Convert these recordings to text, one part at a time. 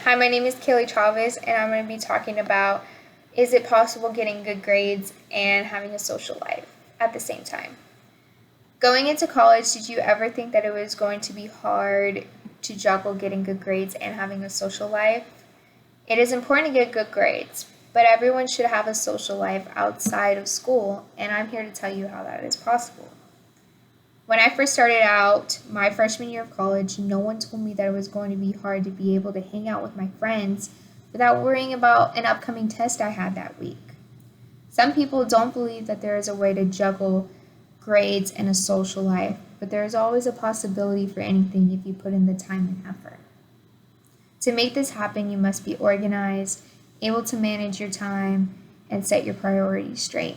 Hi, my name is Kaylee Chavez, and I'm going to be talking about is it possible getting good grades and having a social life at the same time? Going into college, did you ever think that it was going to be hard to juggle getting good grades and having a social life? It is important to get good grades, but everyone should have a social life outside of school, and I'm here to tell you how that is possible. When I first started out my freshman year of college, no one told me that it was going to be hard to be able to hang out with my friends without worrying about an upcoming test I had that week. Some people don't believe that there is a way to juggle grades and a social life, but there is always a possibility for anything if you put in the time and effort. To make this happen, you must be organized, able to manage your time, and set your priorities straight.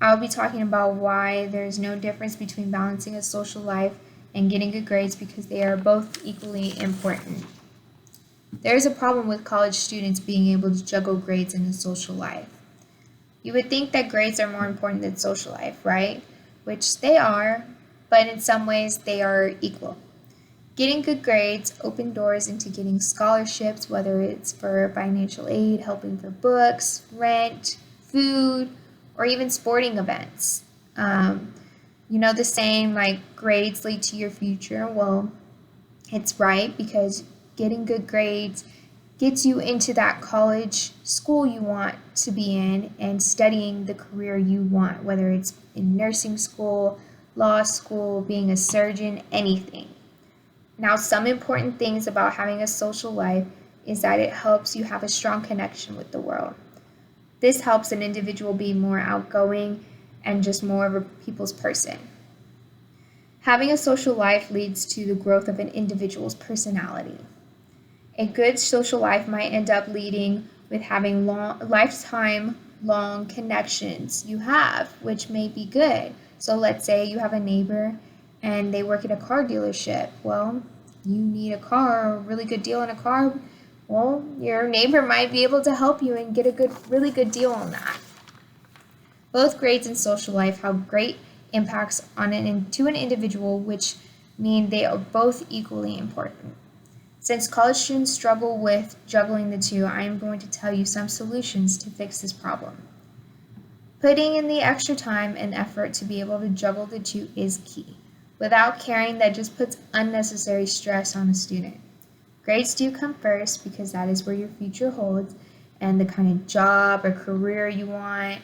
I'll be talking about why there's no difference between balancing a social life and getting good grades because they are both equally important. There is a problem with college students being able to juggle grades and a social life. You would think that grades are more important than social life, right? Which they are, but in some ways they are equal. Getting good grades open doors into getting scholarships, whether it's for financial aid, helping for books, rent, food, or even sporting events. The saying like grades lead to your future. Well, it's right because getting good grades gets you into that college school you want to be in and studying the career you want, whether it's in nursing school, law school, being a surgeon, anything. Now, some important things about having a social life is that it helps you have a strong connection with the world. This helps an individual be more outgoing and just more of a people's person. Having a social life leads to the growth of an individual's personality. A good social life might end up leading with having lifetime long connections you have, which may be good. So let's say you have a neighbor and they work at a car dealership. Well, you need a car, a really good deal on a car. Well, your neighbor might be able to help you and get a really good deal on that. Both grades and social life have great impacts to an individual, which mean they are both equally important. Since college students struggle with juggling the two, I am going to tell you some solutions to fix this problem. Putting in the extra time and effort to be able to juggle the two is key. Without caring, that just puts unnecessary stress on a student. Grades do come first because that is where your future holds and the kind of job or career you want.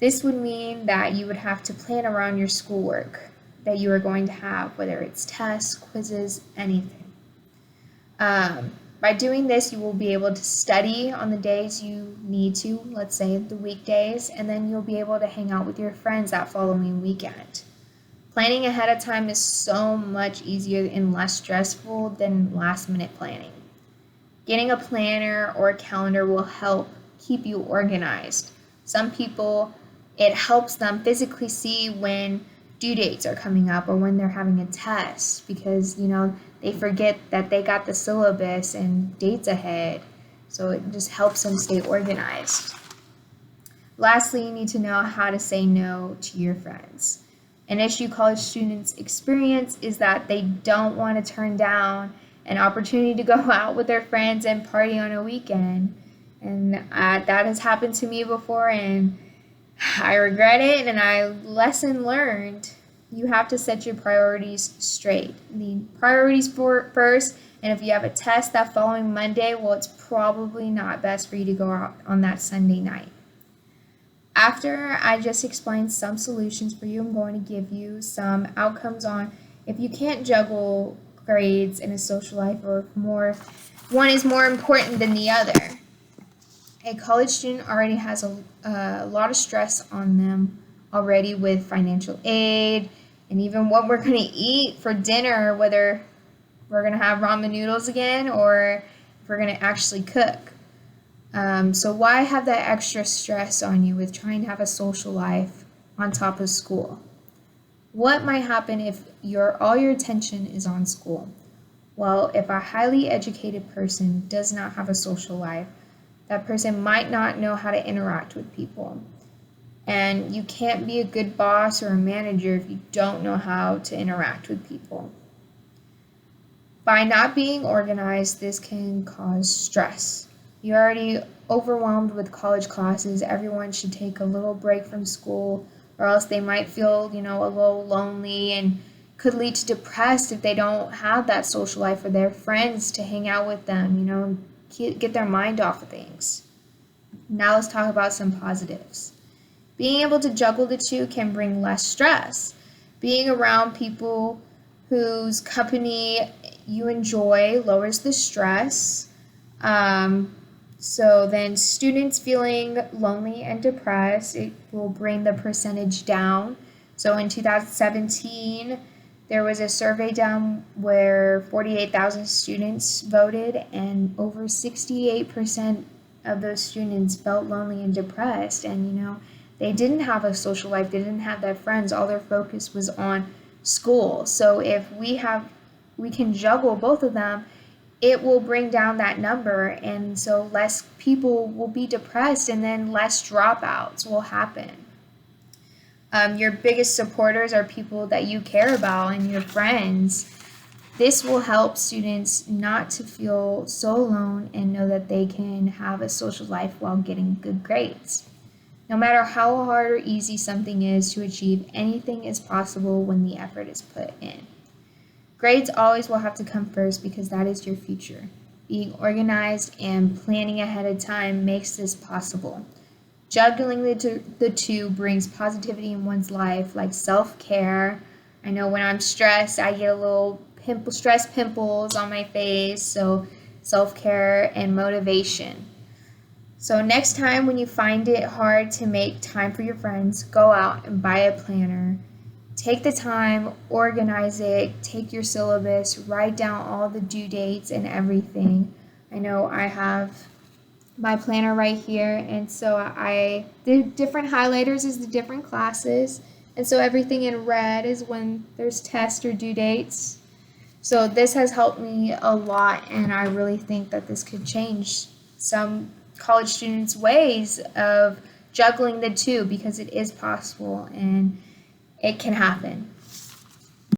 This would mean that you would have to plan around your schoolwork that you are going to have, whether it's tests, quizzes, anything. By doing this, you will be able to study on the days you need to, let's say the weekdays, and then you'll be able to hang out with your friends that following weekend. Planning ahead of time is so much easier and less stressful than last-minute planning. Getting a planner or a calendar will help keep you organized. Some people, it helps them physically see when due dates are coming up or when they're having a test because, they forget that they got the syllabus and dates ahead. So it just helps them stay organized. Lastly, you need to know how to say no to your friends. An issue college students experience is that they don't want to turn down an opportunity to go out with their friends and party on a weekend. And that has happened to me before, and I regret it, and lesson learned. You have to set your priorities straight. The priorities first, and if you have a test that following Monday, well, it's probably not best for you to go out on that Sunday night. After I just explained some solutions for you, I'm going to give you some outcomes on if you can't juggle grades in a social life or if one is more important than the other. A college student already has a lot of stress on them already with financial aid and even what we're going to eat for dinner, whether we're going to have ramen noodles again or if we're going to actually cook. So why have that extra stress on you with trying to have a social life on top of school? What might happen if all your attention is on school? Well, if a highly educated person does not have a social life, that person might not know how to interact with people. And you can't be a good boss or a manager if you don't know how to interact with people. By not being organized, this can cause stress. You're already overwhelmed with college classes. Everyone should take a little break from school, or else they might feel, a little lonely and could lead to depressed if they don't have that social life or their friends to hang out with them, get their mind off of things. Now let's talk about some positives. Being able to juggle the two can bring less stress. Being around people whose company you enjoy lowers the stress. So then students feeling lonely and depressed, it will bring the percentage down. So in 2017, there was a survey done where 48,000 students voted, and over 68% of those students felt lonely and depressed. And, they didn't have a social life, they didn't have their friends, all their focus was on school. So if we can juggle both of them, it will bring down that number, and so less people will be depressed, and then less dropouts will happen. Your biggest supporters are people that you care about and your friends. This will help students not to feel so alone and know that they can have a social life while getting good grades. No matter how hard or easy something is to achieve, anything is possible when the effort is put in. Grades always will have to come first because that is your future. Being organized and planning ahead of time makes this possible. Juggling the two brings positivity in one's life, like self-care. I know when I'm stressed, I get a little stress pimples on my face, so self-care and motivation. So next time when you find it hard to make time for your friends, go out and buy a planner. Take the time, organize it, take your syllabus, write down all the due dates and everything. I know I have my planner right here, and so the different highlighters is the different classes, and so everything in red is when there's tests or due dates. So this has helped me a lot, and I really think that this could change some college students' ways of juggling the two, because it is possible and it can happen.